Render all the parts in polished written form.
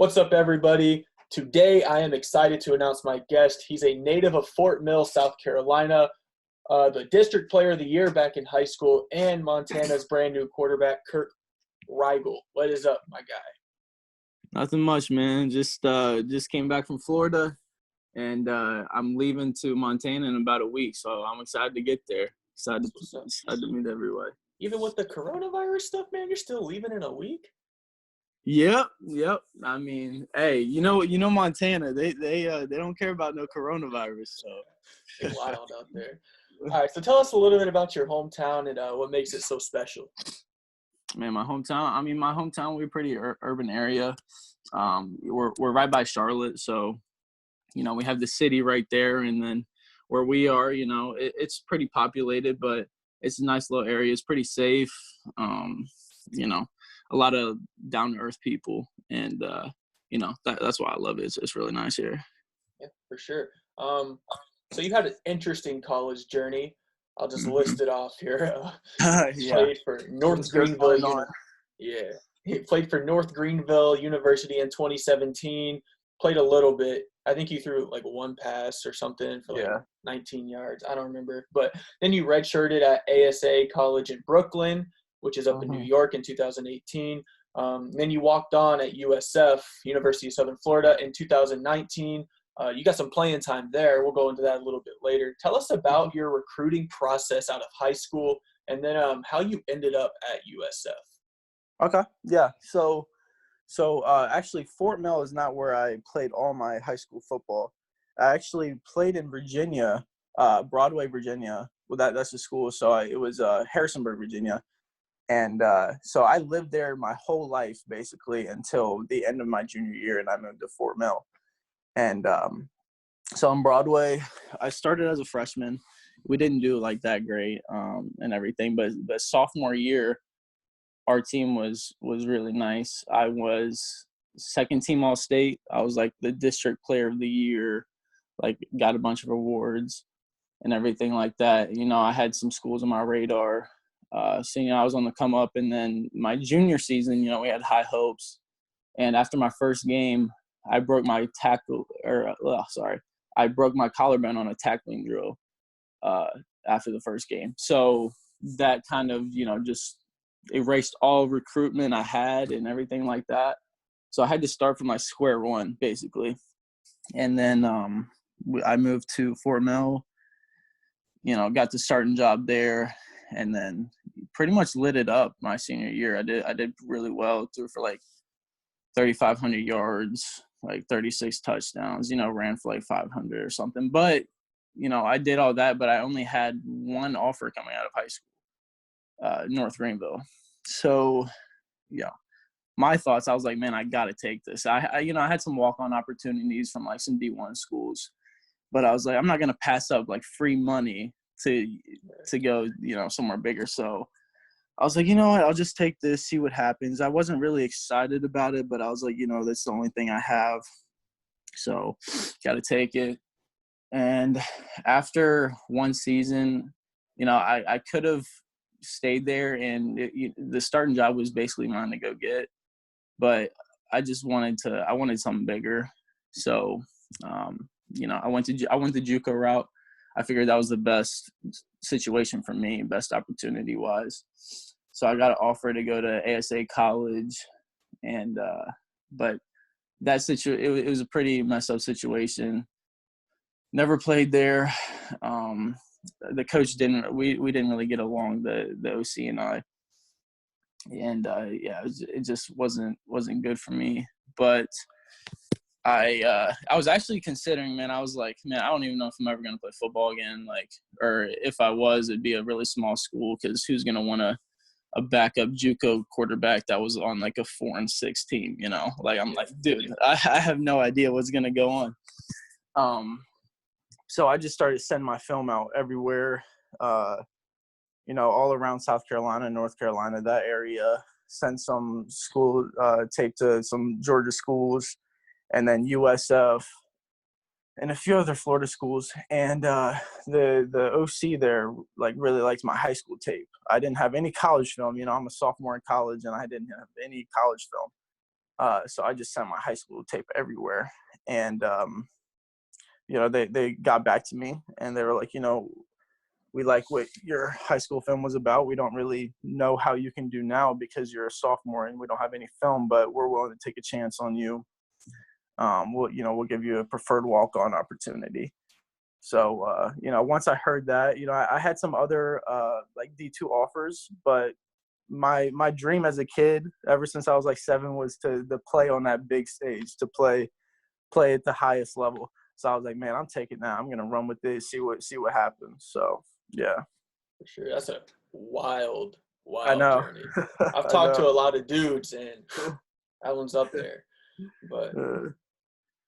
What's up, everybody? Today, I am excited to announce my guest. He's a native of Fort Mill, South Carolina, the district player of the year back in high school, and Montana's brand new quarterback, Kirk Rygol. What is up, my guy? Nothing much, man. Just came back from Florida, and I'm leaving to Montana in about a week, so I'm excited to get there. Excited to meet everybody. Even with the coronavirus stuff, man, you're still leaving in a week? Yep. I mean, hey, you know Montana, they don't care about no coronavirus, so it's wild out there. All right, so tell us a little bit about your hometown and what makes it so special. Man, my hometown, we're a pretty urban area. We're right by Charlotte, so we have the city right there, and then where we are, it's pretty populated, but it's a nice little area. It's pretty safe. A lot of down-to-earth people, and that's why I love it. It's really nice here. Yeah, for sure. So you had an interesting college journey. I'll just list it off here. Played for North Greenville. He played for North Greenville University in 2017. Played a little bit. I think you threw like one pass or something for 19 yards. I don't remember. But then you redshirted at ASA College in Brooklyn, which is up in New York, in 2018. Then you walked on at USF, University of Southern Florida, in 2019. You got some playing time there. We'll go into that a little bit later. Tell us about your recruiting process out of high school, and then how you ended up at USF. Okay, yeah. So actually, Fort Mill is not where I played all my high school football. I actually played in Virginia, Broadway, Virginia. Well, that's the school. So it was Harrisonburg, Virginia. And so I lived there my whole life, basically, until the end of my junior year, and I moved to Fort Mill. And so on Broadway, I started as a freshman. We didn't do like that great and everything, but the sophomore year, our team was really nice. I was second team All-State. I was like the district player of the year, like got a bunch of awards and everything like that. I had some schools on my radar. So, I was on the come up, and then my junior season, we had high hopes. And after my first game, I broke my collarbone on a tackling drill after the first game. So that kind of, just erased all recruitment I had and everything like that. So I had to start from like square one, basically. And then I moved to Fort Mill, got the starting job there. And then pretty much lit it up my senior year. I did really well, threw for like 3,500 yards, like 36 touchdowns, ran for like 500 or something. But, I did all that, but I only had one offer coming out of high school, North Greenville. So, my thoughts, I was like, man, I got to take this. I had some walk-on opportunities from like some D1 schools, but I was like, I'm not going to pass up like free money to go, somewhere bigger. So I was like, you know what, I'll just take this, see what happens. I wasn't really excited about it, but I was like, that's the only thing I have. So got to take it. And after one season, I could have stayed there, and the starting job was basically mine to go get. But I just wanted something bigger. So, I went the JUCO route. I figured that was the best situation for me, best opportunity-wise. So I got an offer to go to ASA College, and but that it was a pretty messed up situation. Never played there. The coach we didn't really get along, the OC and I, and it just wasn't good for me. But I was actually considering, man, I was like, man, I don't even know if I'm ever going to play football again. Like, or if I was, it'd be a really small school, because who's going to want a backup JUCO quarterback that was on like a 4-6 team, Like, I'm like, dude, I have no idea what's going to go on. So I just started sending my film out everywhere, all around South Carolina, North Carolina, that area. Sent some school tape to some Georgia schools, and then USF, and a few other Florida schools. And the OC there, like, really liked my high school tape. I didn't have any college film. I'm a sophomore in college, and I didn't have any college film. So I just sent my high school tape everywhere. And, they got back to me and they were like, we like what your high school film was about. We don't really know how you can do now because you're a sophomore and we don't have any film, but we're willing to take a chance on you. We'll give you a preferred walk-on opportunity. So, once I heard that, I had some other like D2 offers, but my dream as a kid, ever since I was like 7, was to play on that big stage, to play at the highest level. So I was like, man, I'm taking that. I'm gonna run with this, see what happens. So yeah, for sure. That's a wild I know. journey. I've talked to a lot of dudes, and that one's up there. But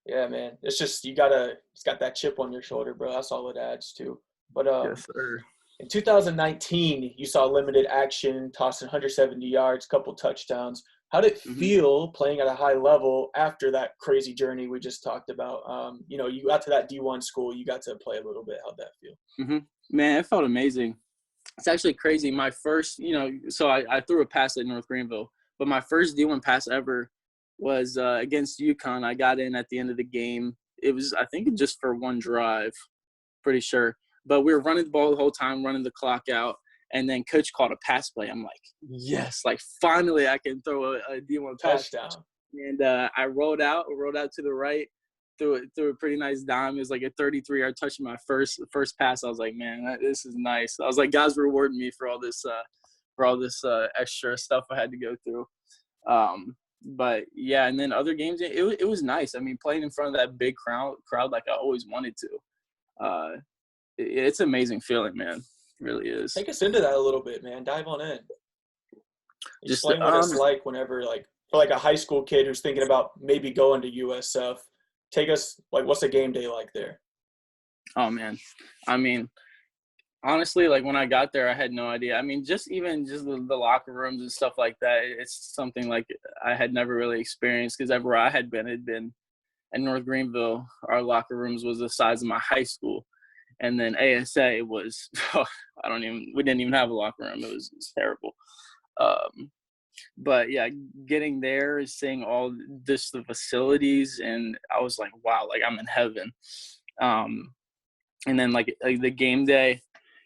yeah, man, it's just it's got that chip on your shoulder, bro. That's all it adds to. But yes, sir. In 2019, you saw limited action, tossing 170 yards, couple touchdowns. How did it feel playing at a high level after that crazy journey we just talked about? You got to that D1 school, you got to play a little bit. How'd that feel? Man, it felt amazing. It's actually crazy. My first, so I threw a pass at North Greenville, but my first D1 pass ever was against UConn. I got in at the end of the game. It was, I think, just for one drive, pretty sure. But we were running the ball the whole time, running the clock out. And then coach called a pass play. I'm like, yes, like finally I can throw a D1 pass. Touchdown. And I rolled out to the right, threw a pretty nice dime. It was like a 33-yard touch in my first pass. I was like, man, this is nice. I was like, God's rewarding me for all this extra stuff I had to go through. But yeah, and then other games, it was nice. I mean, playing in front of that big crowd like I always wanted to. It's an amazing feeling, man. Really is. Take us into that a little bit, man. Dive on in. Explain what it's like whenever, like, for like a high school kid who's thinking about maybe going to USF. Take us, like, what's a game day like there? Oh, man. I mean, honestly, like, when I got there, I had no idea. I mean, just the locker rooms and stuff like that, it's something like I had never really experienced, because everywhere I had been at North Greenville, our locker rooms was the size of my high school. And then ASA was, we didn't even have a locker room. It was terrible. But yeah, getting there, seeing all the facilities, and I was like, wow, like I'm in heaven. And then like the game day,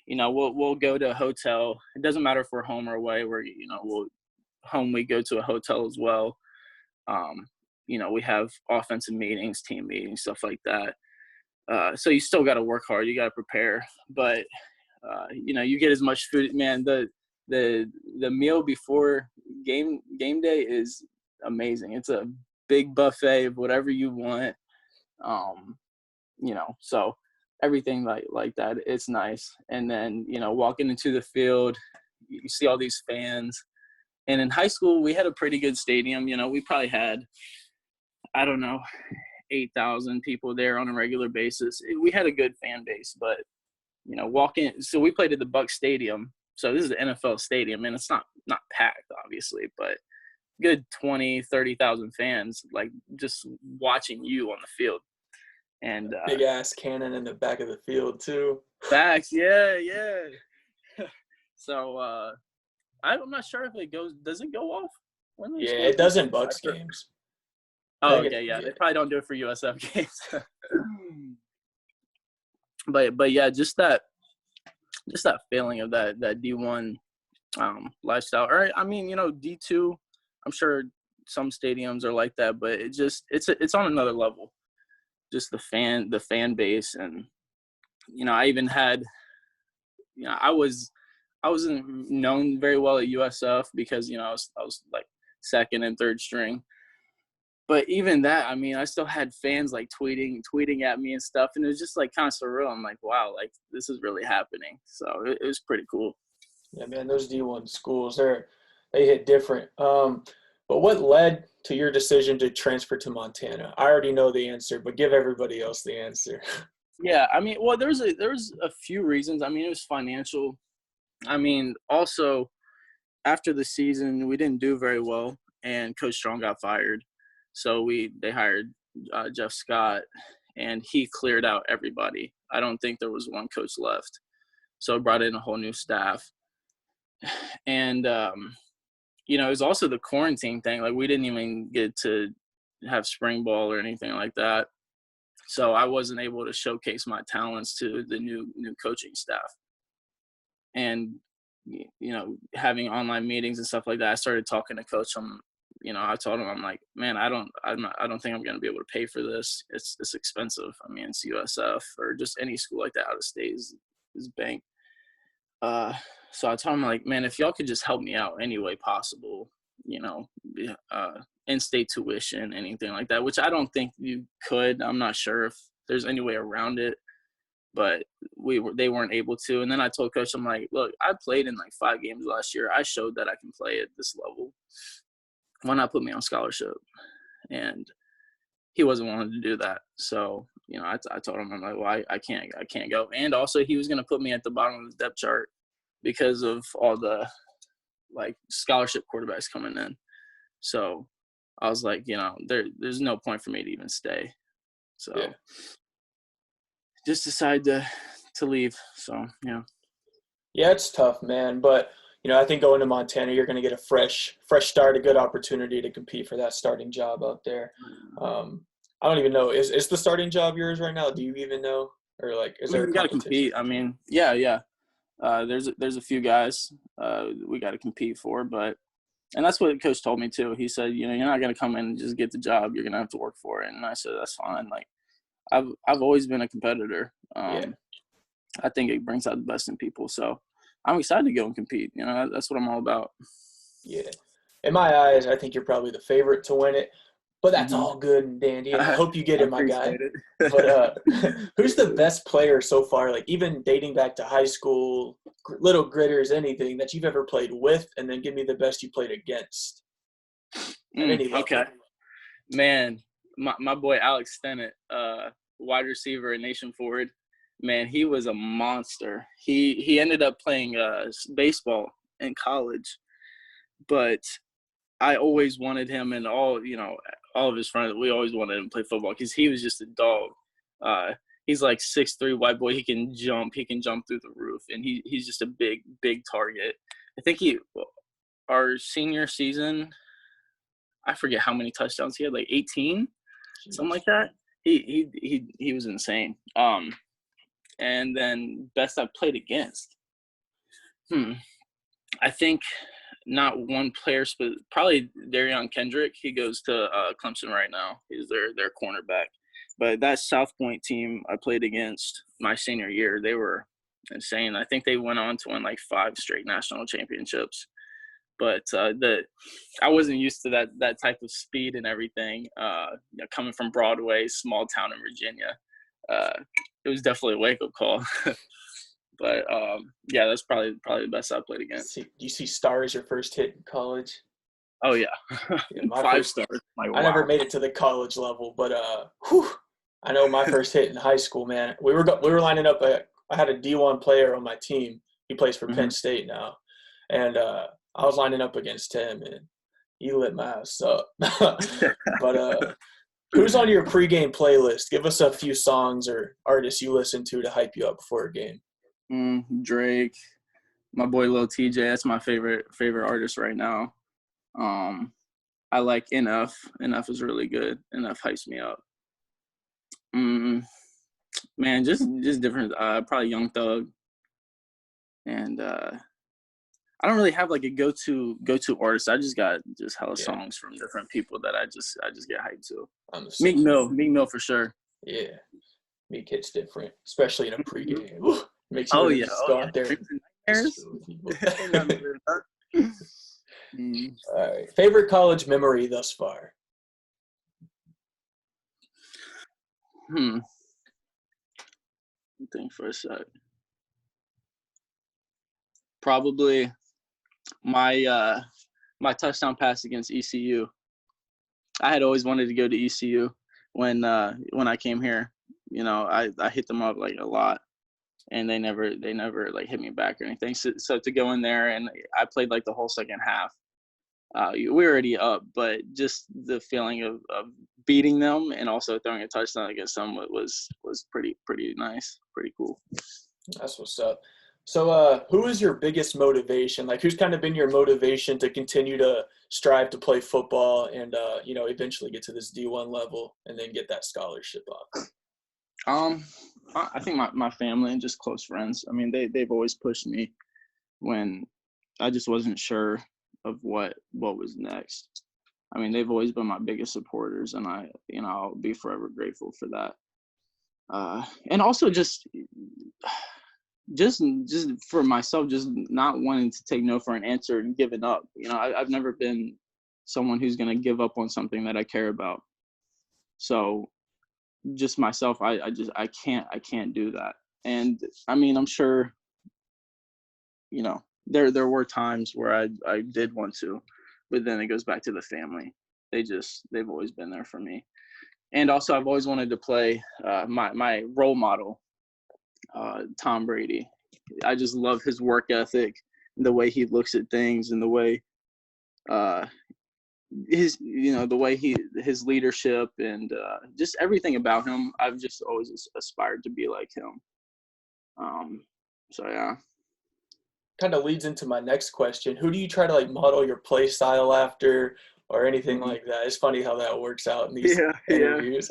we'll go to a hotel. It doesn't matter if we're home or away. We go to a hotel as well. We have offensive meetings, team meetings, stuff like that. So you still got to work hard. You got to prepare, but you get as much food. Man, the meal before game day is amazing. It's a big buffet of whatever you want. So everything like that, it's nice. And then walking into the field, you see all these fans. And in high school, we had a pretty good stadium. We probably had, I don't know, 8,000 people there on a regular basis. We had a good fan base, but so we played at the Bucs Stadium. So this is an NFL stadium, and it's not packed, obviously, but good 20,000-30,000 fans, like just watching you on the field. And big ass cannon in the back of the field too. Facts, yeah. So I'm not sure if it goes. Does it go off? Yeah, it does in Bucs games. Oh, okay, yeah. They probably don't do it for USF games. but yeah, just that feeling of that D1 lifestyle. Or I mean, D2, I'm sure some stadiums are like that, but it's on another level. Just the fan base, and I even had, I wasn't known very well at USF because I was like second and third string. But even that, I mean, I still had fans like tweeting at me and stuff, and it was just like kind of surreal. I'm like, wow, like this is really happening. So it was pretty cool. Yeah, man, those D1 schools, they hit different. But what led to your decision to transfer to Montana? I already know the answer, but give everybody else the answer. Yeah, I mean, well, there's a few reasons. I mean, it was financial. I mean, also after the season, we didn't do very well, and Coach Strong got fired. So they hired Jeff Scott, and he cleared out everybody. I don't think there was one coach left. So I brought in a whole new staff. And you know, it was also the quarantine thing. Like, we didn't even get to have spring ball or anything like that. So I wasn't able to showcase my talents to the new coaching staff. And, you know, having online meetings and stuff like that, I started talking to Coach. You know, I told him, I'm like, man, I don't think I'm going to be able to pay for this. It's expensive. I mean, it's USF or just any school like that out of state is bank. So I told him, like, man, if y'all could just help me out any way possible, you know, in-state tuition, anything like that, which I don't think you could. I'm not sure if there's any way around it, but they weren't able to. And then I told Coach, I'm like, look, I played in like 5 games last year. I showed that I can play at this level. Why not put me on scholarship? And he wasn't willing to do that. So, you know, I told him, I'm like, well, I can't go. And also he was going to put me at the bottom of the depth chart because of all the like scholarship quarterbacks coming in. So I was like, you know, there's no point for me to even stay. So just decided to leave. So, yeah. Yeah, it's tough, man. But, you know, I think going to Montana, you're going to get a fresh start, a good opportunity to compete for that starting job out there. I don't even know. Is the starting job yours right now? Do you even know? Or, like, is there a competition? We got to compete. I mean, yeah. There's a few guys we got to compete for, and that's what Coach told me too. He said, you know, you're not going to come in and just get the job. You're going to have to work for it. And I said, that's fine. Like, I've always been a competitor. I think it brings out the best in people. So I'm excited to go and compete. You know, that's what I'm all about. Yeah. In my eyes, I think you're probably the favorite to win it. But that's all good and dandy, and I hope you get it, my guy. But who's the best player so far, like even dating back to high school, little gritters, anything that you've ever played with, and then give me the best you played against? Okay. Man, my boy Alex Stennett, wide receiver at Nation Forward, man, he was a monster. He ended up playing baseball in college, but I always wanted him, and all of his friends, we always wanted him to play football because he was just a dog. He's like 6'3" white boy. He can jump through the roof, and he's just a big target. I think our senior season, I forget how many touchdowns he had, like 18, something like that. He was insane. And then best I've played against. I think not one player, but probably Darion Kendrick. He goes to Clemson right now. He's their cornerback. But that South Point team I played against my senior year, they were insane. I think they went on to win like 5 straight national championships. But I wasn't used to that type of speed and everything. Coming from Broadway, small town in Virginia, it was definitely a wake-up call. But, that's probably the best I played against. Do you see star as your first hit in college? Oh, yeah. 5 stars. Like, I never made it to the college level, but I know my first hit in high school, man. We were lining up. I had a D1 player on my team. He plays for Penn State now. And I was lining up against him, and he lit my ass up. But who's on your pregame playlist? Give us a few songs or artists you listen to hype you up before a game. Drake, my boy Lil TJ. That's my favorite artist right now. I like NF. NF is really good. NF hypes me up. Man, just different. Probably Young Thug. And I don't really have like a go-to artist. I just got hella songs from different people that I just get hyped to. Meek Mill for sure. Yeah, Meek hits different, especially in a pregame. Makes you go out there. All right. Favorite college memory thus far? Think for a sec. Probably my touchdown pass against ECU. I had always wanted to go to ECU when I came here. You know, I hit them up like a lot, and they never like hit me back or anything. So to go in there, and I played like the whole second half. We were already up, but just the feeling of beating them and also throwing a touchdown against them was pretty nice, pretty cool. That's what's up. So, who is your biggest motivation? Like, who's kind of been your motivation to continue to strive to play football and, eventually get to this D1 level and then get that scholarship off? I think my family and just close friends. I mean, they've always pushed me when I just wasn't sure of what was next. I mean, they've always been my biggest supporters, and I'll be forever grateful for that. And also just for myself, just not wanting to take no for an answer and giving up. I've never been someone who's going to give up on something that I care about. So just myself, I can't do that. And I mean, I'm sure, there were times where I did want to, but then it goes back to the family. They've always been there for me. And also I've always wanted to play my role model, Tom Brady. I just love his work ethic, the way he looks at things, and the way his leadership, and just everything about him. I've just always aspired to be like him. So yeah. Kind of leads into my next question. Who do you try to like model your play style after or anything like that? It's funny how that works out in these interviews.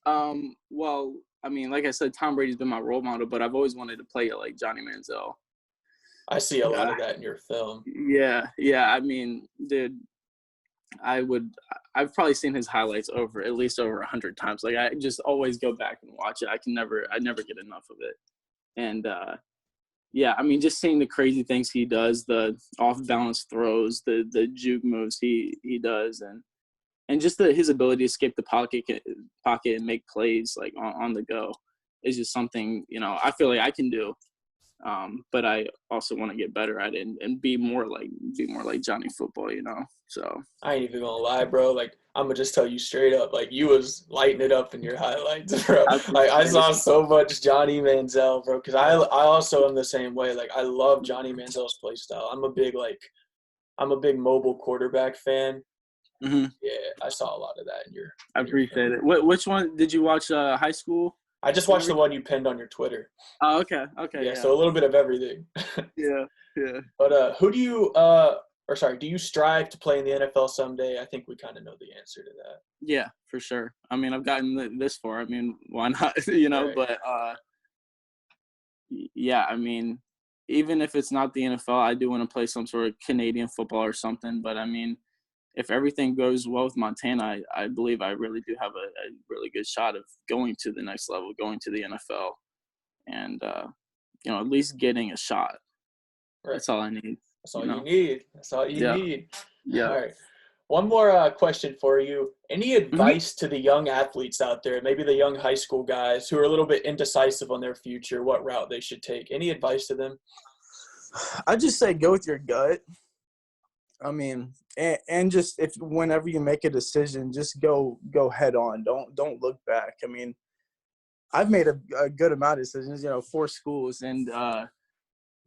Well, I mean, like I said, Tom Brady's been my role model, but I've always wanted to play like Johnny Manziel. I see a lot of that in your film. Yeah. I mean, dude, I've probably seen his highlights at least over 100 times. Like, I just always go back and watch it. I never get enough of it. And I mean, just seeing the crazy things he does, the off-balance throws, the juke moves he does, and just his ability to escape the pocket and make plays like on the go is just something, I feel like I can do. But I also want to get better at it and be more like Johnny Football, So I ain't even gonna lie, bro. Like, I'm gonna just tell you straight up, like, you was lighting it up in your highlights, bro. Like, I saw so much Johnny Manziel, bro, because I also am the same way. Like, I love Johnny Manziel's play style. I'm a big mobile quarterback fan. Mm-hmm. Yeah, I saw a lot of that in your. I appreciate it. Which one did you watch? High school? I just watched the one you pinned on your Twitter. Oh, okay. Yeah, so a little bit of everything. Yeah. But do you strive to play in the NFL someday? I think we kind of know the answer to that. Yeah, for sure. I mean, I've gotten this far. I mean, why not? Right. But yeah, I mean, even if it's not the NFL, I do want to play some sort of Canadian football or something. But I mean, if everything goes well with Montana, I believe I really do have a really good shot of going to the next level, going to the NFL, and at least getting a shot. Right. That's all I need. That's all you need. That's all you need. Yeah. All right. One more question for you. Any advice to the young athletes out there, maybe the young high school guys who are a little bit indecisive on their future, what route they should take? Any advice to them? I just say go with your gut. I mean, and just whenever you make a decision, just go head on. Don't look back. I mean, I've made a good amount of decisions, 4 schools, and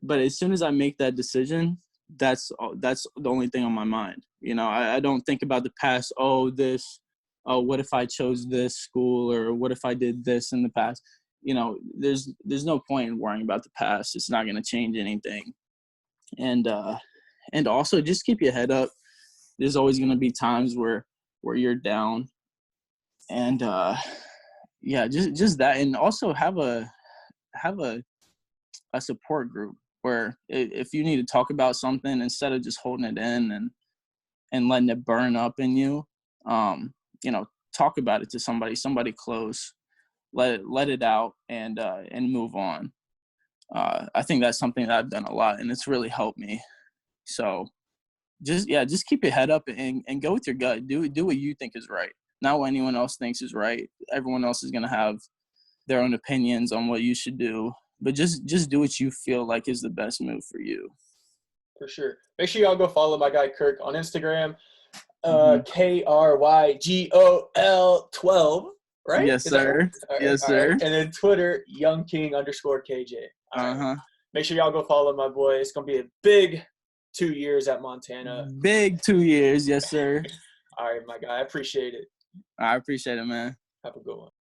but as soon as I make that decision, that's the only thing on my mind. I don't think about the past. What if I chose this school, or what if I did this in the past? There's no point in worrying about the past. It's not going to change anything. And also just keep your head up. There's always going to be times where you're down, and just that, and also have a support group where if you need to talk about something, instead of just holding it in and letting it burn up in you, talk about it to somebody close, let it out, and move on. I think that's something that I've done a lot, and it's really helped me. So just keep your head up and go with your gut. Do what you think is right, not what anyone else thinks is right. Everyone else is going to have their own opinions on what you should do, but just do what you feel like is the best move for you. For sure. Make sure y'all go follow my guy Kirk on Instagram, KRYGOL 12, right? Yes, sir. Yes, sir. Right. And then Twitter, YoungKing_KJ. Right. Make sure y'all go follow my boy. It's gonna be a big 2 years at Montana. Big 2 years, yes, sir. All right, my guy. I appreciate it. I appreciate it, man. Have a good one.